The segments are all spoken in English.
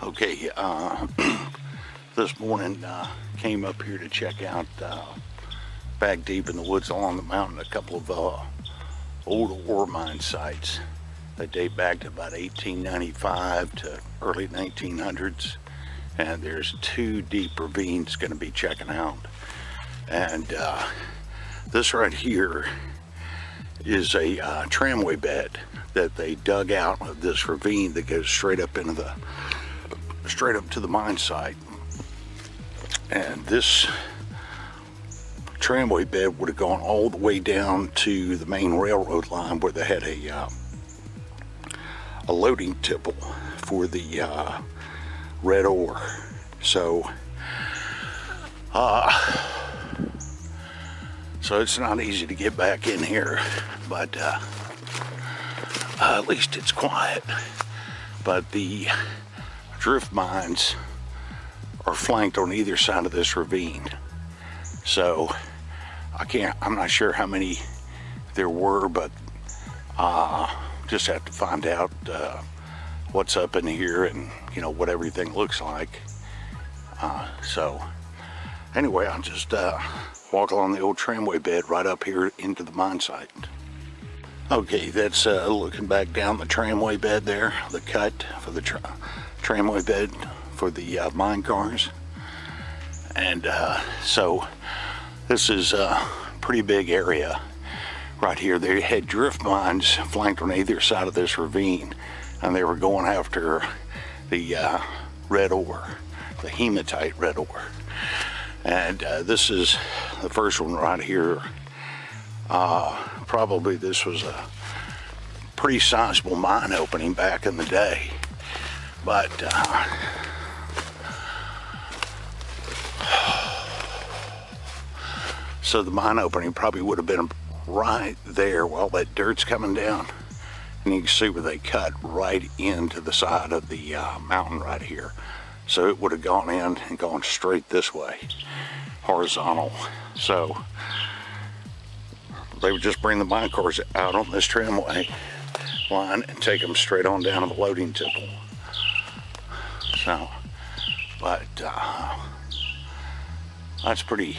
Okay, this morning came up here to check out back deep in the woods along the mountain a couple of old ore mine sites that date back to about 1895 to early 1900s, and there's two deep ravines going to be checking out. And this right here is a tramway bed that they dug out of this ravine that goes straight up to the mine site. And this tramway bed would have gone all the way down to the main railroad line where they had a loading tipple for the red ore. So it's not easy to get back in here, but at least it's quiet. But the drift mines are flanked on either side of this ravine. So I'm not sure how many there were, but just have to find out what's up in here and what everything looks like. So anyway, I'll just walk along the old tramway bed right up here into the mine site. Okay, that's looking back down the tramway bed there, the cut for the tramway bed for the mine cars. And so this is a pretty big area right here. They had drift mines flanked on either side of this ravine, and they were going after the red ore, the hematite red ore. And this is the first one right here. Probably this was a pretty sizable mine opening back in the day, but so the mine opening probably would have been right there while that dirt's coming down, and you can see where they cut right into the side of the mountain right here. So it would have gone in and gone straight this way, horizontal. So they would just bring the mine cars out on this tramway line and take them straight on down to the loading tipple. So, but that's pretty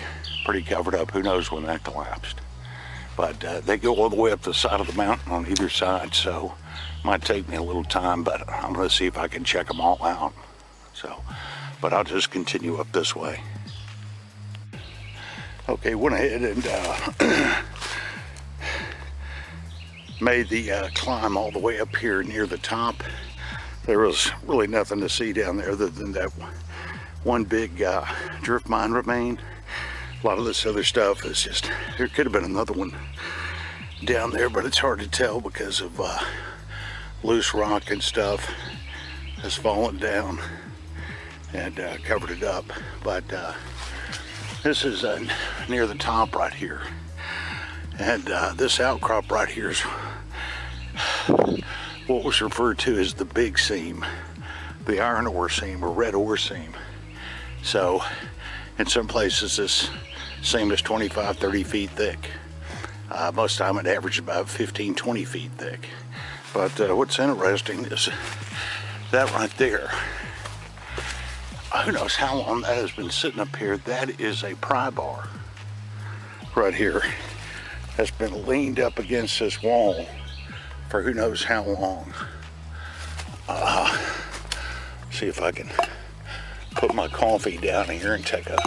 covered up. Who knows when that collapsed? But they go all the way up the side of the mountain on either side, so it might take me a little time, but I'm going to see if I can check them all out. So, but I'll just continue up this way. Okay, went ahead and made the climb all the way up here near the top. There was really nothing to see down there other than that one big drift mine remain. A lot of this other stuff is just, there could have been another one down there, but it's hard to tell because of loose rock and stuff has fallen down and covered it up. But this is near the top right here. And this outcrop right here is what was referred to as the big seam, the iron ore seam or red ore seam. So in some places this seam is 25-30 feet thick. Most of the time it averages about 15-20 feet thick. But what's interesting is that right there, who knows how long that has been sitting up here. That is a pry bar right here. Has been leaned up against this wall for who knows how long. See if I can put my coffee down here and take a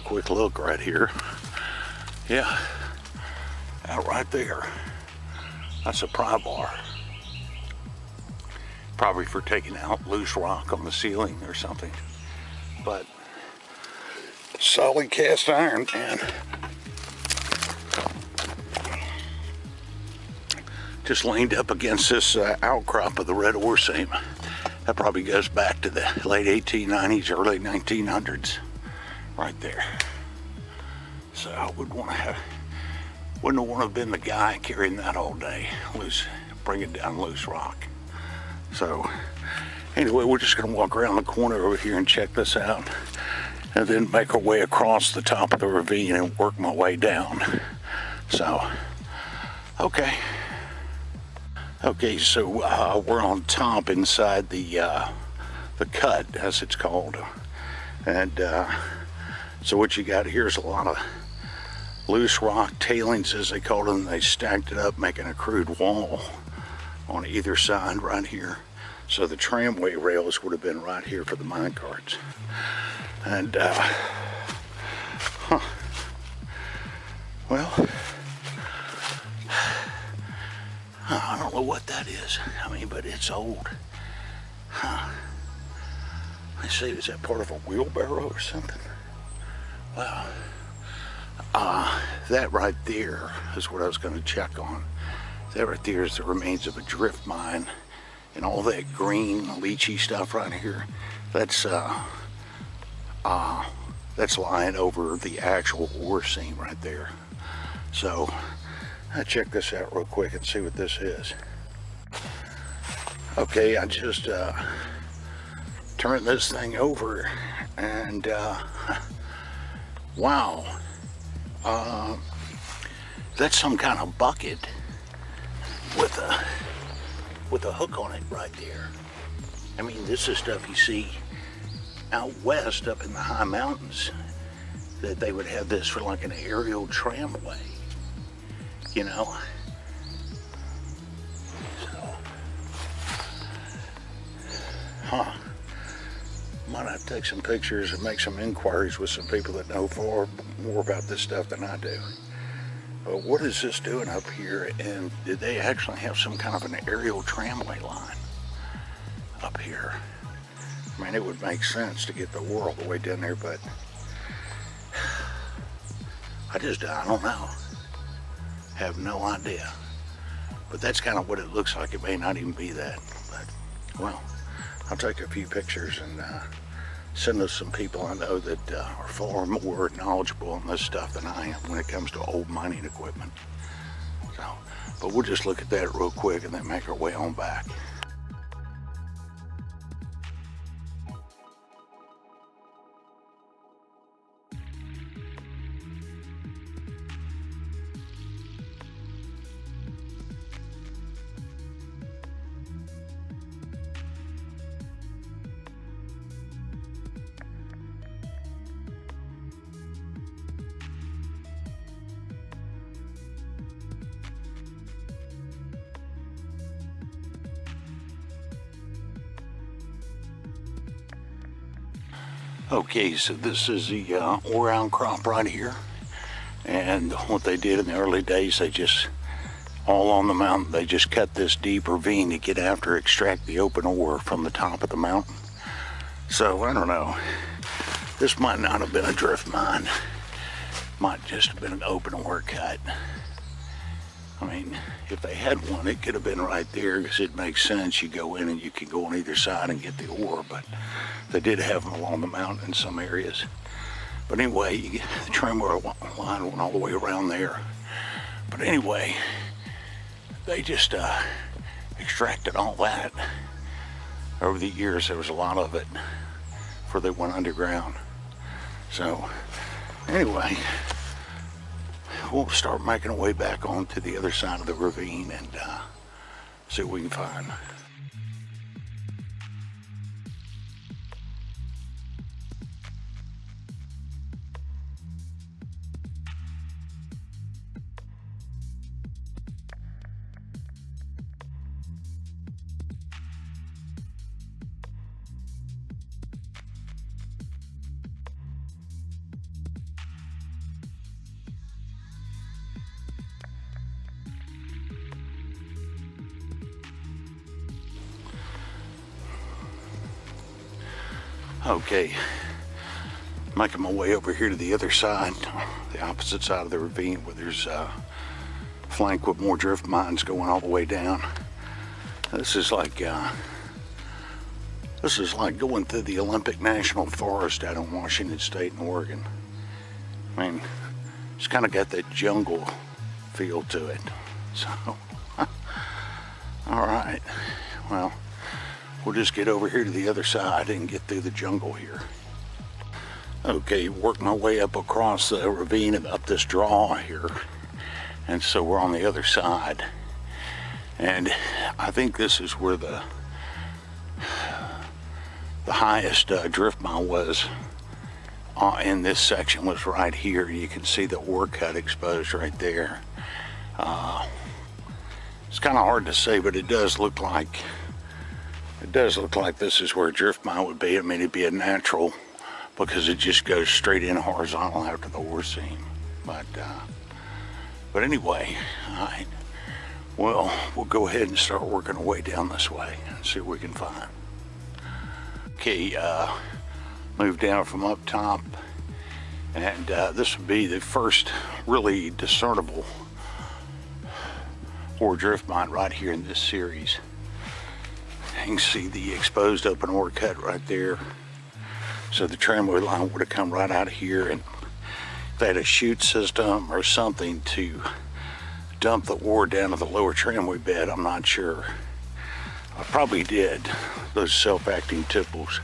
quick look right here. Yeah, out right there. That's a pry bar. Probably for taking out loose rock on the ceiling or something. But solid cast iron, man. Just leaned up against this outcrop of the red ore seam. That probably goes back to the late 1890s, early 1900s, right there. So I wouldn't have wanted to have been the guy carrying that all day, bringing down loose rock. So anyway, we're just gonna walk around the corner over here and check this out, and then make our way across the top of the ravine and work my way down. So, okay. Okay, so we're on top inside the cut, as it's called, and so what you got here is a lot of loose rock tailings, as they called them. They stacked it up, making a crude wall on either side right here. So the tramway rails would have been right here for the mine carts. And well, I don't know what that is. I mean, but it's old. I see, is that part of a wheelbarrow or something? Wow. That right there is what I was going to check on. That right there is the remains of a drift mine, and all that green leachy stuff right here, that's lying over the actual ore seam right there. So I check this out real quick and see what this is. Okay, I just turned this thing over, and wow, that's some kind of bucket with a hook on it right there. I mean, this is stuff you see out west up in the high mountains, that they would have this for like an aerial tramway, you know. So, might have to take some pictures and make some inquiries with some people that know far more about this stuff than I do. But what is this doing up here, and did they actually have some kind of an aerial tramway line up here? I mean, it would make sense to get the ore all the way down there, but I don't know. Have no idea. But that's kind of what it looks like. It may not even be that, but well, I'll take a few pictures and send us some people I know that are far more knowledgeable on this stuff than I am when it comes to old mining equipment. So, but we'll just look at that real quick and then make our way on back. Okay, so this is the ore outcrop right here, and what they did in the early days, they just, all on the mountain, they just cut this deep ravine to get after, extract the open ore from the top of the mountain. So I don't know, this might not have been a drift mine, might just have been an open ore cut. I mean, if they had one, it could have been right there, because it makes sense. You go in and you can go on either side and get the ore, but they did have them along the mountain in some areas. But anyway, the tramway line went all the way around there. But anyway, they just extracted all that. Over the years, there was a lot of it before they went underground. So anyway, we'll start making our way back onto the other side of the ravine and see what we can find. Okay, making my way over here to the other side, the opposite side of the ravine, where there's flanked with more drift mines going all the way down. This is like going through the Olympic National Forest out in Washington State and Oregon. I mean, it's kind of got that jungle feel to it. So, all right, well, we'll just get over here to the other side and get through the jungle here. Okay, work my way up across the ravine and up this draw here. And so we're on the other side. And I think this is where the highest drift mine was in this section, was right here. You can see the ore cut exposed right there. It's kind of hard to say, but it does look like this is where a drift mine would be. I mean, it'd be a natural, because it just goes straight in horizontal after the ore seam. But anyway, all right. Well, we'll go ahead and start working our way down this way and see what we can find. Okay, move down from up top, and this would be the first really discernible ore drift mine right here in this series. You can see the exposed open ore cut right there. So the tramway line would have come right out of here, and if they had a chute system or something to dump the ore down to the lower tramway bed, I'm not sure. I probably did, those self-acting tipples.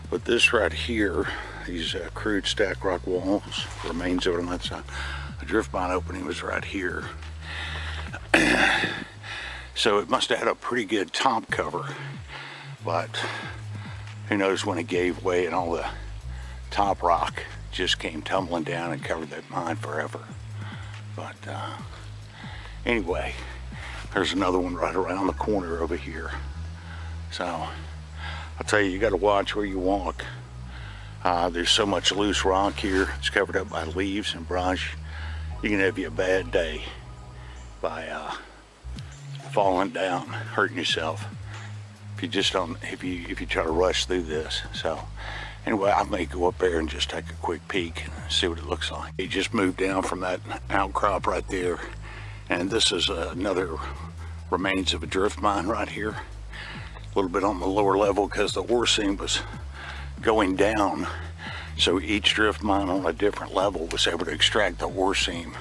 But this right here, these crude stack rock walls, remains over on that side. The drift mine opening was right here. So it must have had a pretty good top cover, but who knows when it gave way and all the top rock just came tumbling down and covered that mine forever. But anyway, there's another one right around the corner over here. So I'll tell you, you got to watch where you walk. There's so much loose rock here. It's covered up by leaves and brush. You can have you a bad day by falling down, hurting yourself, if you just don't, if you try to rush through this. So anyway, I may go up there and just take a quick peek and see what it looks like. You just moved down from that outcrop right there, and this is another remains of a drift mine right here. A little bit on the lower level because the ore seam was going down, so each drift mine on a different level was able to extract the ore seam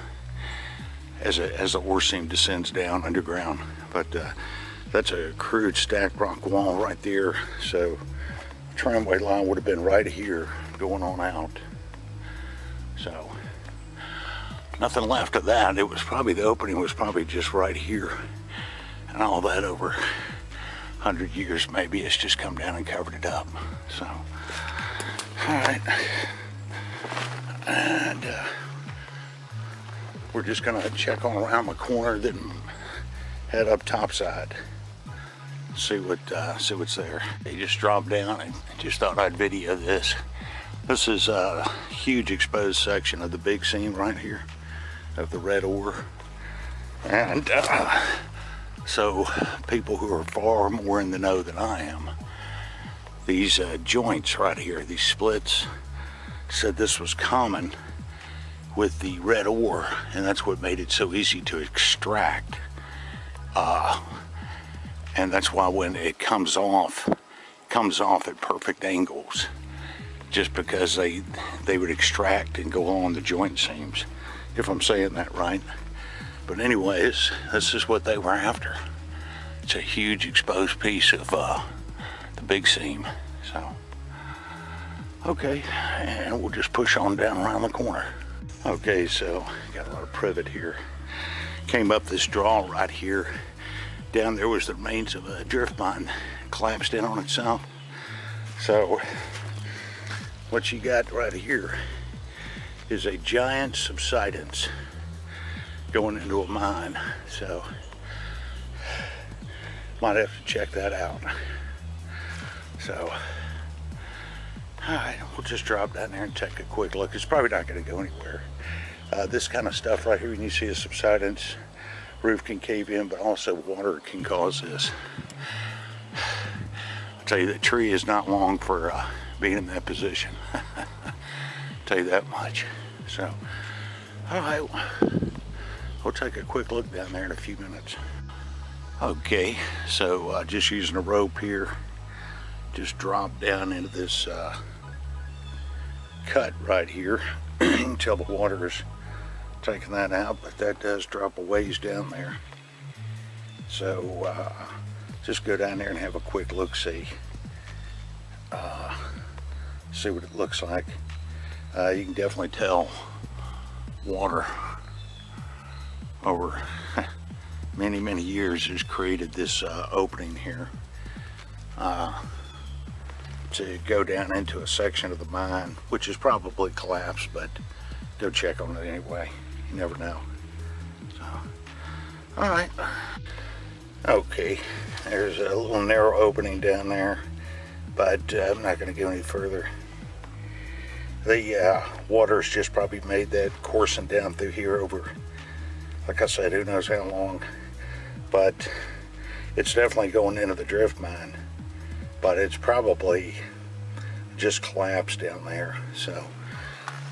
as the ore seam descends down underground. But that's a crude stacked rock wall right there, so the tramway line would have been right here going on out. So nothing left of that. It was probably, the opening was probably just right here, and all that over 100 years maybe it's just come down and covered it up. So all right, and we're just gonna check on around the corner, then head up topside, see what's there. They just dropped down and just thought I'd video this. This is a huge exposed section of the big seam right here of the red ore, and so people who are far more in the know than I am, these joints right here, these splits, said this was common with the red ore, and that's what made it so easy to extract. And that's why when it comes off at perfect angles, just because they would extract and go along the joint seams, if I'm saying that right. But anyways, this is what they were after. It's a huge exposed piece of the big seam. So okay, and we'll just push on down around the corner. Okay, so got a lot of privet here. Came up this draw right here. Down there was the remains of a drift mine, collapsed in on itself. So what you got right here is a giant subsidence going into a mine. So might have to check that out. So all right, we'll just drop down there and take a quick look. It's probably not going to go anywhere. This kind of stuff right here, when you see a subsidence, roof can cave in, but also water can cause this. I'll tell you, the tree is not long for being in that position. I'll tell you that much. So, all right, we'll take a quick look down there in a few minutes. Okay, so just using a rope here, just drop down into this cut right here until the water is taking that out, but that does drop a ways down there. So just go down there and have a quick look-see. See what it looks like. You can definitely tell water over many years has created this opening here to go down into a section of the mine, which is probably collapsed, but go check on it anyway. You never know. So, all right. Okay, there's a little narrow opening down there, but I'm not going to go any further. The water's just probably made that coursing down through here over, like I said, who knows how long. But it's definitely going into the drift mine. But it's probably just collapsed down there. So,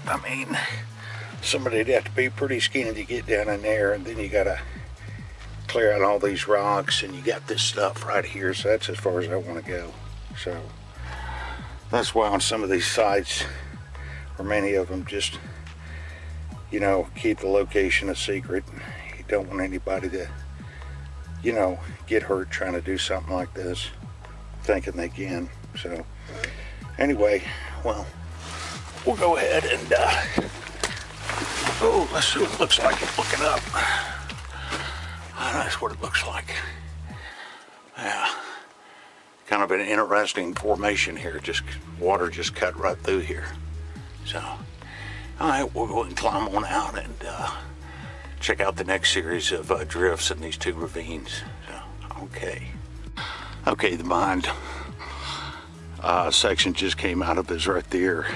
I mean, somebody'd have to be pretty skinny to get down in there, and then you gotta clear out all these rocks, and you got this stuff right here. So that's as far as I want to go. So that's why on some of these sites, or many of them, just, you know, keep the location a secret. You don't want anybody to, you know, get hurt trying to do something like this, thinking they can. So anyway, well, we'll go ahead and oh, let's see what it looks like looking up. That's what it looks like. Yeah, kind of an interesting formation here. Just water just cut right through here. So, all right, we'll go and climb on out and check out the next series of drifts in these two ravines. So, okay, the mine section just came out of this right there.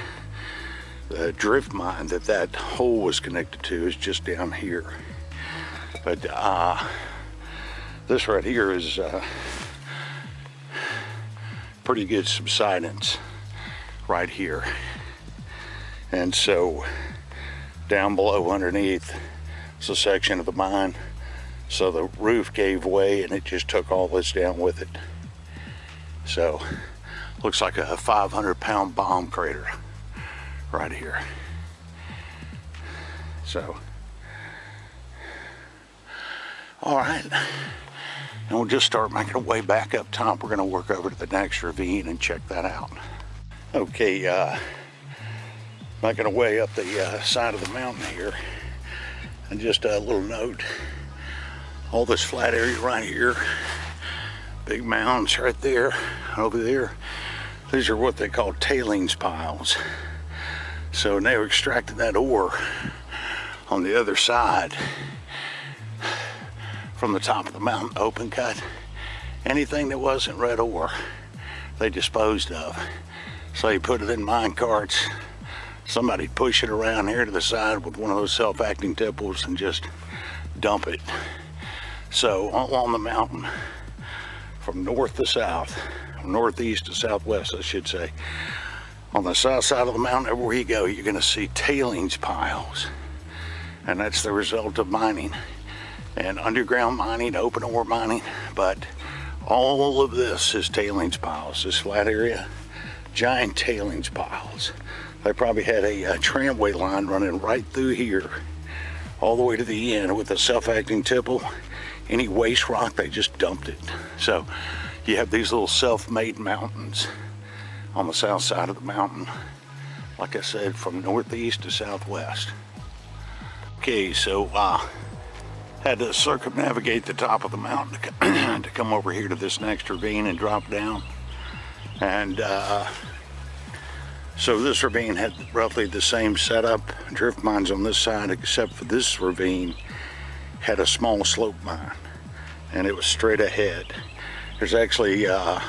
The drift mine that hole was connected to is just down here. But this right here is pretty good subsidence right here. And so down below underneath is a section of the mine. So the roof gave way and it just took all this down with it. So looks like a 500-pound bomb crater right here. So, all right, and we'll just start making our way back up top. We're gonna work over to the next ravine and check that out. Okay, making our way up the side of the mountain here. And just a little note, all this flat area right here, big mounds right there, over there, these are what they call tailings piles. So when they were extracting that ore on the other side from the top of the mountain open cut, anything that wasn't red ore, they disposed of. So you put it in mine carts, somebody push it around here to the side with one of those self-acting tipples and just dump it. So along the mountain, from north to south, northeast to southwest, I should say, on the south side of the mountain, everywhere you go, you're gonna see tailings piles. And that's the result of mining. And underground mining, open ore mining, but all of this is tailings piles. This flat area, giant tailings piles. They probably had a tramway line running right through here, all the way to the end with a self-acting tipple. Any waste rock, they just dumped it. So you have these little self-made mountains on the south side of the mountain, like I said, from northeast to southwest. Okay, so had to circumnavigate the top of the mountain to come over here to this next ravine and drop down. And so this ravine had roughly the same setup. Drift mines on this side, except for this ravine had a small slope mine, and it was straight ahead. There's actually a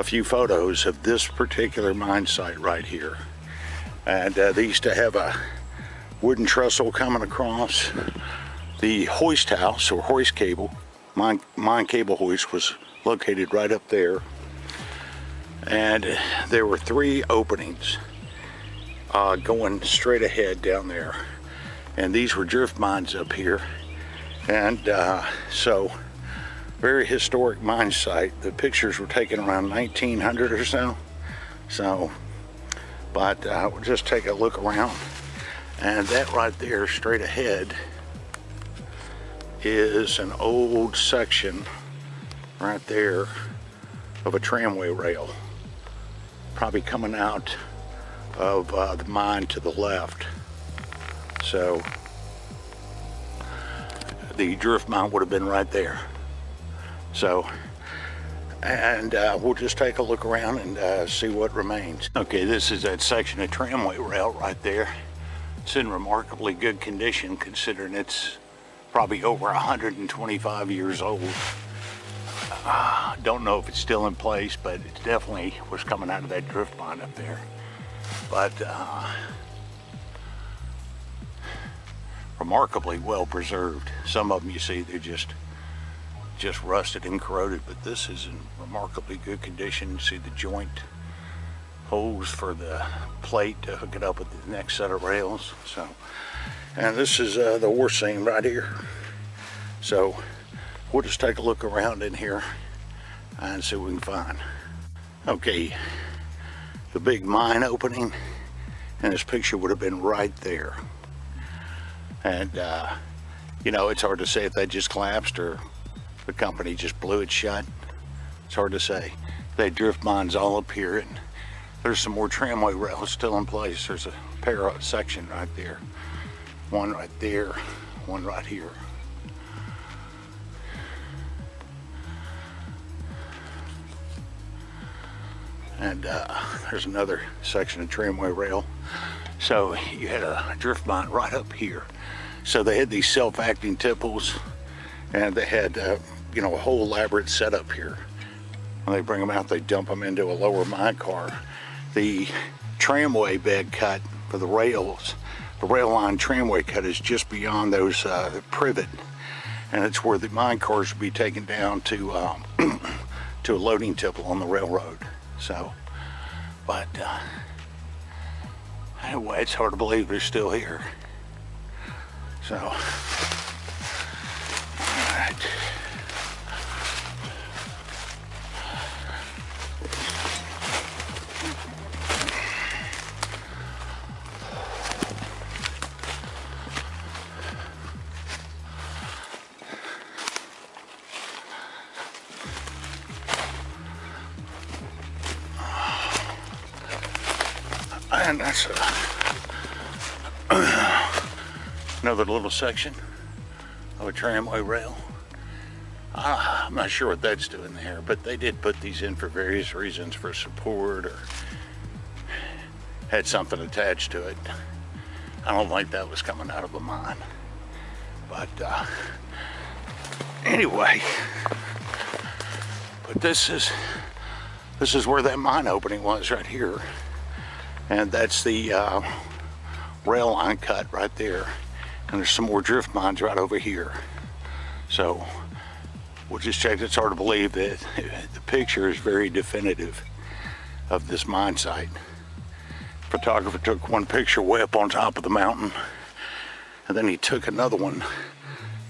few photos of this particular mine site right here. And they used to have a wooden trestle coming across. The hoist house, or hoist cable, mine cable hoist, was located right up there. And there were 3 openings going straight ahead down there. And these were drift mines up here. And so, very historic mine site. The pictures were taken around 1900 or so. So, but we'll just take a look around. And that right there, straight ahead, is an old section right there of a tramway rail, probably coming out of the mine to the left. So the drift mine would have been right there. So, and we'll just take a look around and see what remains. Okay, this is that section of tramway rail right there. It's in remarkably good condition considering it's probably over 125 years old. Don't know if it's still in place, but it definitely was coming out of that drift mine up there. But remarkably well preserved. Some of them you see they're just rusted and corroded, but this is in remarkably good condition. You see the joint holes for the plate to hook it up with the next set of rails. So, and this is the ore seam right here. So we'll just take a look around in here and see what we can find. Okay, the big mine opening in this picture would have been right there. And you know, it's hard to say if that just collapsed or the company just blew it shut. It's hard to say. They had drift mines all up here, and there's some more tramway rails still in place. There's a section right there, one right there, one right here. And there's another section of tramway rail. So you had a drift mine right up here. So they had these self-acting tipples, and they had you know, a whole elaborate setup here. When they bring them out, they dump them into a lower mine car. The tramway bed cut for the rails, the rail line tramway cut is just beyond those privet, and it's where the mine cars will be taken down to to a loading tipple on the railroad. So, but anyway, it's hard to believe they're still here. So, all right. And that's another little section of a tramway rail. I'm not sure what that's doing there, but they did put these in for various reasons, for support or had something attached to it. I don't think that was coming out of a mine. But anyway, but this is where that mine opening was right here. And that's the rail line cut right there. And there's some more drift mines right over here. So we'll just check. It's hard to believe that the picture is very definitive of this mine site. Photographer took one picture way up on top of the mountain, and then he took another one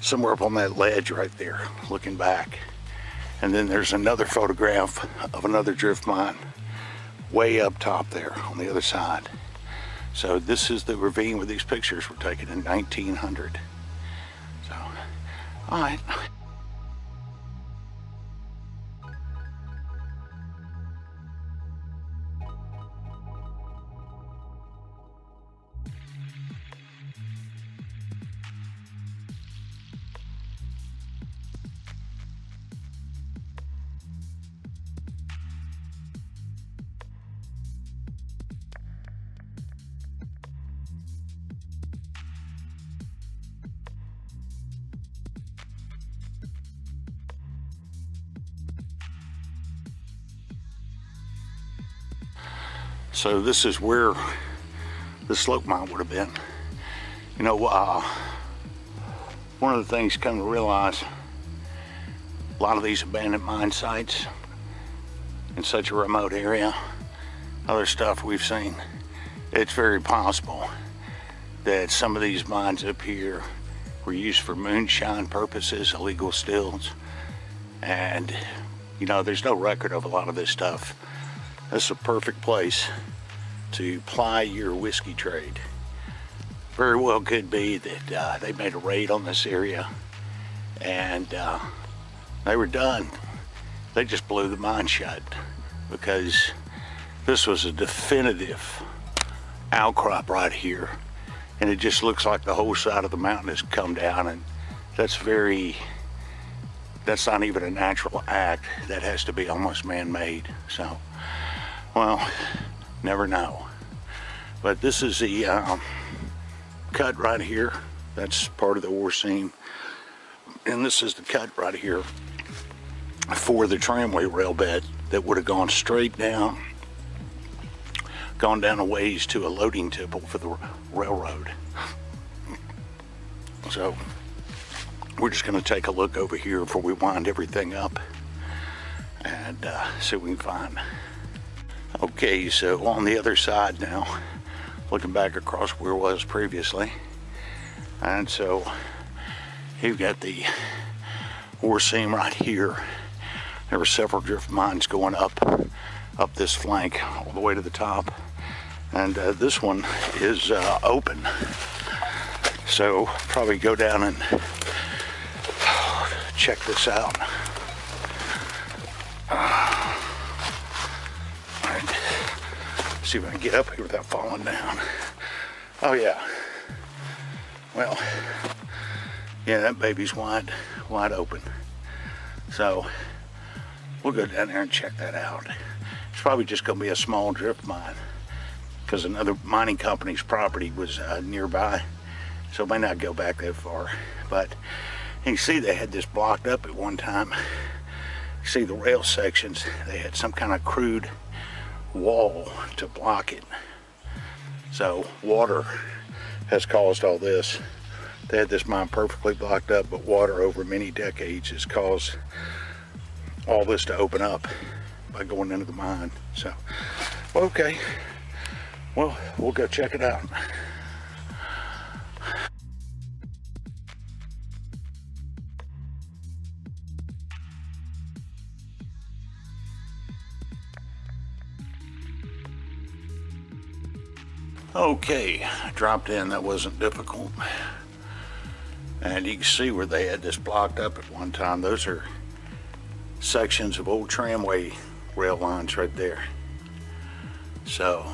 somewhere up on that ledge right there, looking back. And then there's another photograph of another drift mine way up top there on the other side. So this is the ravine where these pictures were taken in 1900. So, all right. So this is where the slope mine would have been. You know, one of the things you come to realize, a lot of these abandoned mine sites in such a remote area, other stuff we've seen, it's very possible that some of these mines up here were used for moonshine purposes, illegal stills, and you know, there's no record of a lot of this stuff. This is a perfect place to ply your whiskey trade. Very well could be that they made a raid on this area and they were done. They just blew the mine shut because this was a definitive outcrop right here, and it just looks like the whole side of the mountain has come down and that's not even a natural act. That has to be almost man-made. So, well, never know. But this is the cut right here. That's part of the ore seam. And this is the cut right here for the tramway rail bed that would have gone straight down, gone down a ways to a loading tipple for the railroad. So we're just going to take a look over here before we wind everything up and see what we can find. Okay, so on the other side now, looking back across where it was previously, and so you've got the ore seam right here. There were several drift mines going up this flank all the way to the top, and this one is open. So probably go down and check this out. Right. See if I can get up here without falling down. Oh yeah. Well, yeah, that baby's wide open. So we'll go down there and check that out. It's probably just going to be a small drift mine because another mining company's property was nearby. So it may not go back that far. But you see they had this blocked up at one time. You see the rail sections, they had some kind of crude wall to block it. So water has caused all this. They had this mine perfectly blocked up, but water over many decades has caused all this to open up by going into the mine. So, okay, well, we'll go check it out. Okay, I dropped in. That wasn't difficult. And you can see where they had this blocked up at one time. Those are sections of old tramway rail lines right there. So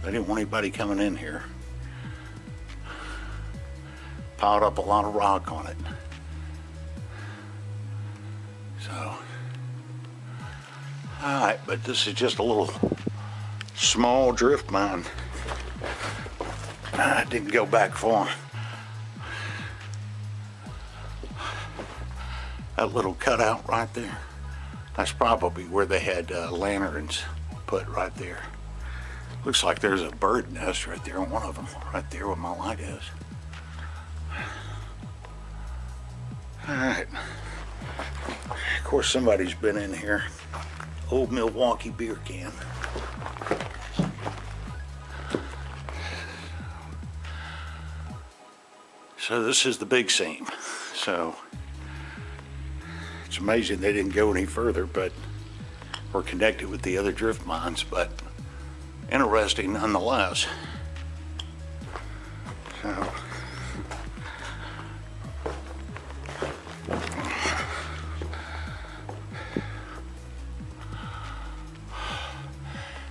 they didn't want anybody coming in here. Piled up a lot of rock on it. So, alright, but this is just a little small drift mine. I didn't go back far. That little cutout right there, that's probably where they had lanterns put right there. Looks like there's a bird nest right there on one of them, right there where my light is. Alright. Of course somebody's been in here. Old Milwaukee beer can. So this is the big seam. So it's amazing they didn't go any further, but or connected with the other drift mines, but interesting nonetheless. So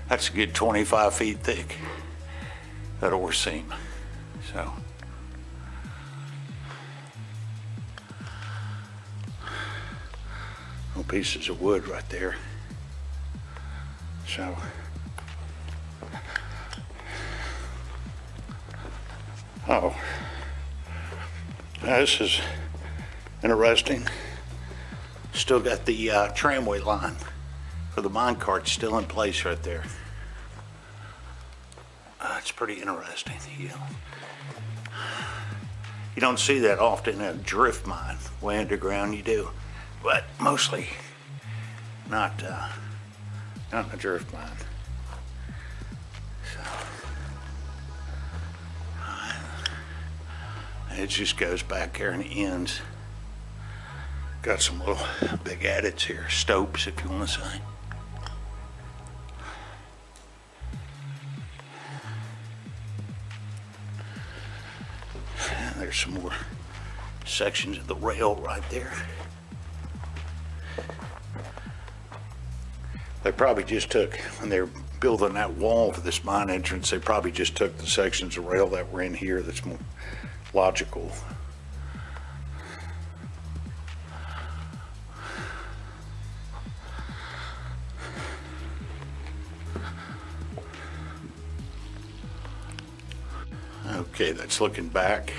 that's a good 25 feet thick, that ore seam. So little pieces of wood right there. So oh, this is interesting. Still got the tramway line for the mine cart still in place right there. It's pretty interesting. You don't see that often in a drift mine way underground. You do, but mostly not in a drift mine. So it just goes back there and ends. Got some little big adits here, stopes if you want to say. And there's some more sections of the rail right there. They probably just took, when they're building that wall for this mine entrance, they probably just took the sections of rail that were in here. That's more logical. Okay, that's looking back.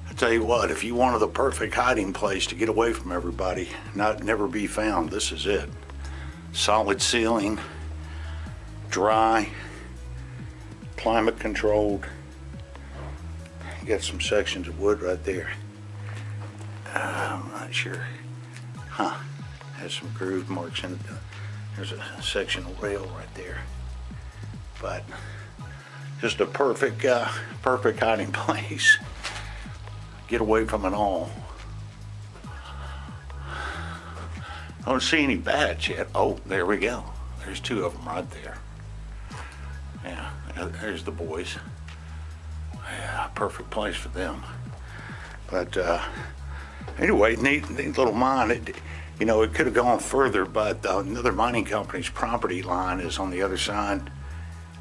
I tell you what, if you wanted the perfect hiding place to get away from everybody, never be found, this is it. Solid ceiling, dry, climate controlled. You got some sections of wood right there. I'm not sure. Has some groove marks in it. There's a section of rail right there. But just a perfect hiding place. Get away from it all. I don't see any bats yet. Oh, there we go. There's two of them right there. Yeah, there's the boys. Yeah, perfect place for them. But anyway, neat little mine. It could have gone further, but another mining company's property line is on the other side.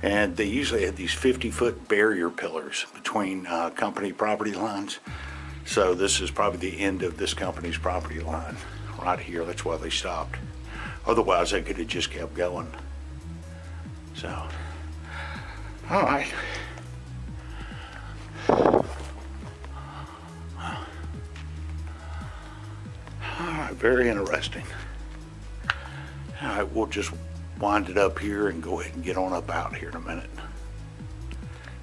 And they usually had these 50-foot barrier pillars between company property lines. So this is probably the end of this company's property line right here. That's why they stopped. Otherwise, they could have just kept going. So, all right. All right, very interesting. All right, we'll just wind it up here and go ahead and get on up out here in a minute.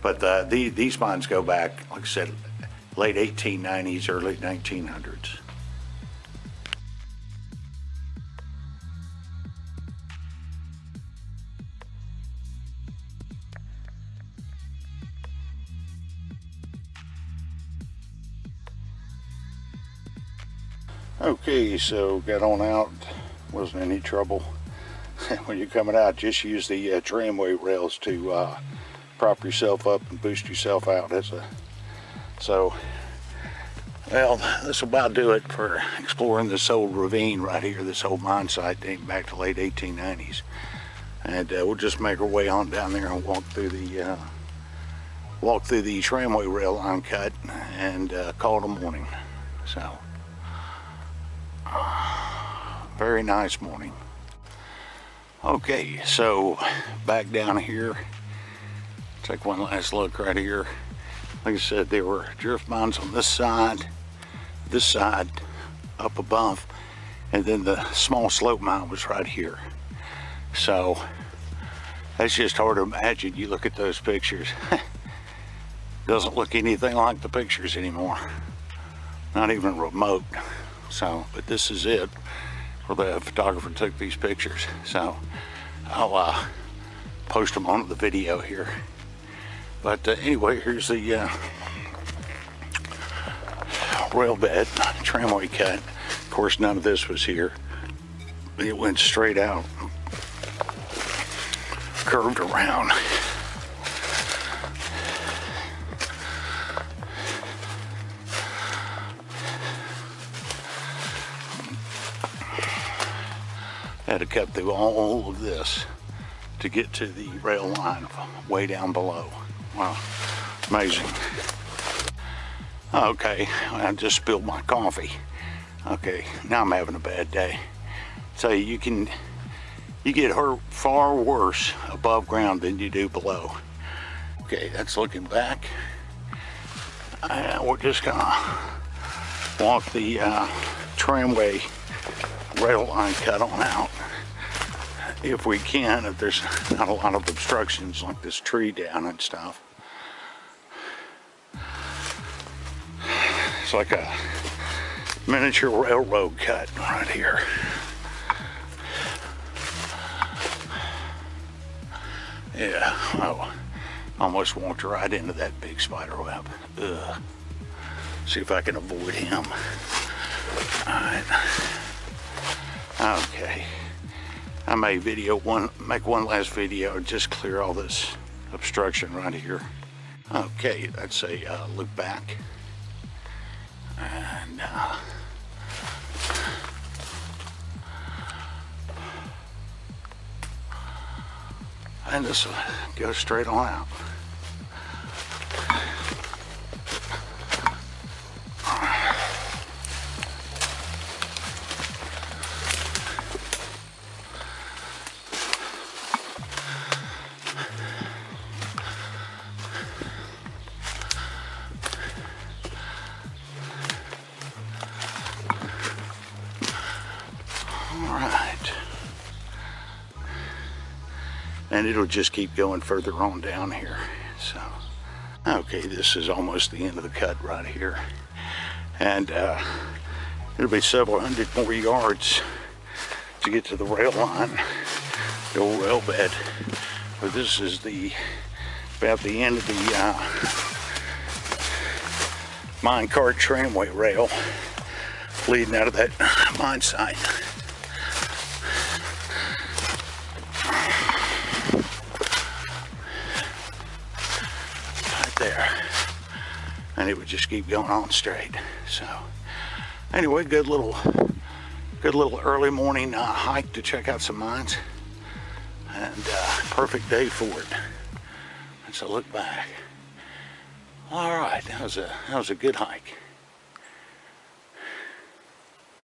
But these mines go back, like I said, late 1890s, early 1900s. Okay, so got on out, wasn't any trouble. When you're coming out, just use the tramway rails to prop yourself up and boost yourself out. Well, this will about do it for exploring this old ravine right here, this old mine site dating back to late 1890s. And we'll just make our way on down there and walk through the tramway rail line cut and call it a morning. So, very nice morning. Okay, so back down here, take one last look right here. Like I said, there were drift mines on this side, up above, and then the small slope mine was right here. So that's just hard to imagine. You look at those pictures, doesn't look anything like the pictures anymore, not even remote. So, but this is it, where the photographer took these pictures. So I'll post them onto the video here. But anyway, here's the rail bed, tramway cut. Of course, none of this was here. It went straight out, curved around. Had to cut through all of this to get to the rail line way down below. Wow, amazing. Okay, I just spilled my coffee. Okay, now I'm having a bad day. So you get hurt far worse above ground than you do below. Okay, that's looking back. We're just gonna walk the tramway rail line cut on out if we can, if there's not a lot of obstructions like this tree down and stuff. It's like a miniature railroad cut right here. Yeah, oh, almost walked right into that big spider web. Ugh. See if I can avoid him. Alright. Okay. I may make one last video, just clear all this obstruction right here. Okay, that's a look back. And this will go straight on out. and it'll just keep going further on down here. So, okay, this is almost the end of the cut right here, and it'll be several hundred more yards to get to the rail line, the old rail bed. But this is about the end of the mine cart tramway rail leading out of that mine site. Right there. And it would just keep going on straight. So anyway, good little early morning hike to check out some mines, and perfect day for it. Let's look back. All right, that was a good hike.